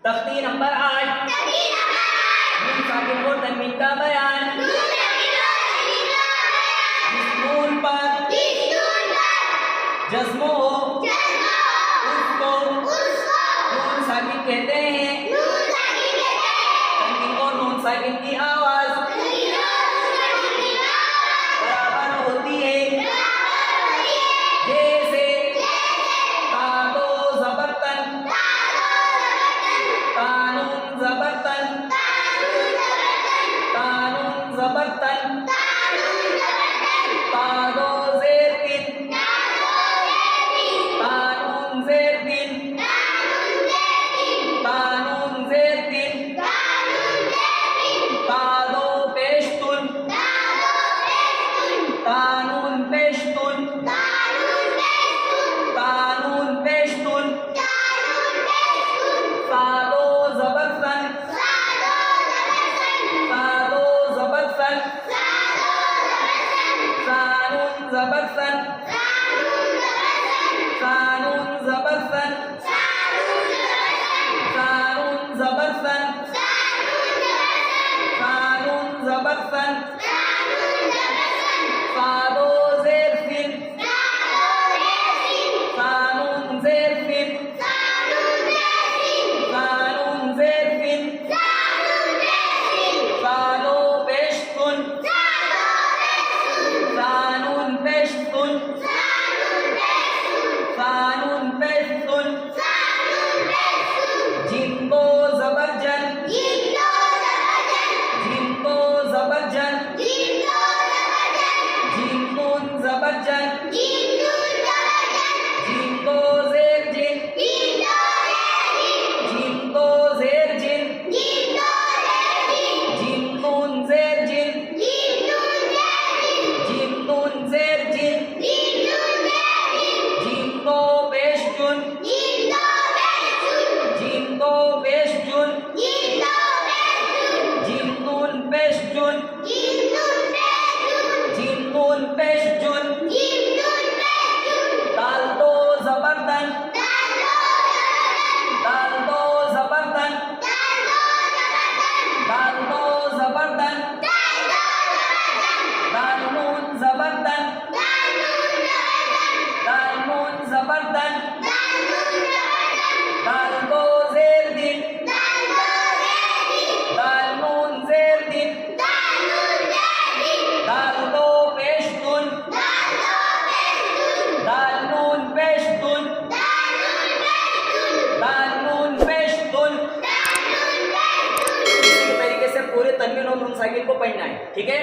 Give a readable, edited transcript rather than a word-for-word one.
तख्ती नंबर 8 नून साकिन और तन्वीन का बयान। जिस नून पर जज्म हो उसको नून साकिन कहते हैं। तन्वीन और नून साकिन की आवाज बराबर होती है। जैसे तादो जबरतन, कानून जबरतन, कानून जबरतन, तादो ज़ेरतिन, कानून ज़ेरतिन, कानून ज़ेरतिन, तादो पेशतुन, कानून पेशतुन, कानून पेशतुन, सादो जबरतन, सादो जबरतन, कानून जबरतन, कानून जबरतन, कानून जबरतन, कानून जबरतन, सादो ज़ेरतिन, कानून ज़ेरतिन, कानून ज़ेरतिन, सादो पेशतुन, कानून पेशतुन, कानून पेशतुन, जिनको जबरजन, जिनको जबरजन, जिनून जबरजन, जिनको ज़ेरजिन, जिनको ज़ेरजिन, जिनून ज़ेरजिन, जिनून ज़ेरजिन, जिनको पेशजुन, जिनको पेशजुन, जिनून पेशजुन, जिनून पेशजुन, दाल दो जबरदन, दाल दो जबरदन, दाल दो जबरदन, दाल नून जबरदन, दाल नून जबरदन, दाल दो ज़ेरदिन, दाल नून ज़ेरदिन, दाल दो पेशतुन, दाल नून पेशतुन, दाल नून पेशतुन। इसी तरीके से पूरे तन्वीन और नून साकिन को पढ़ना है, ठीक है।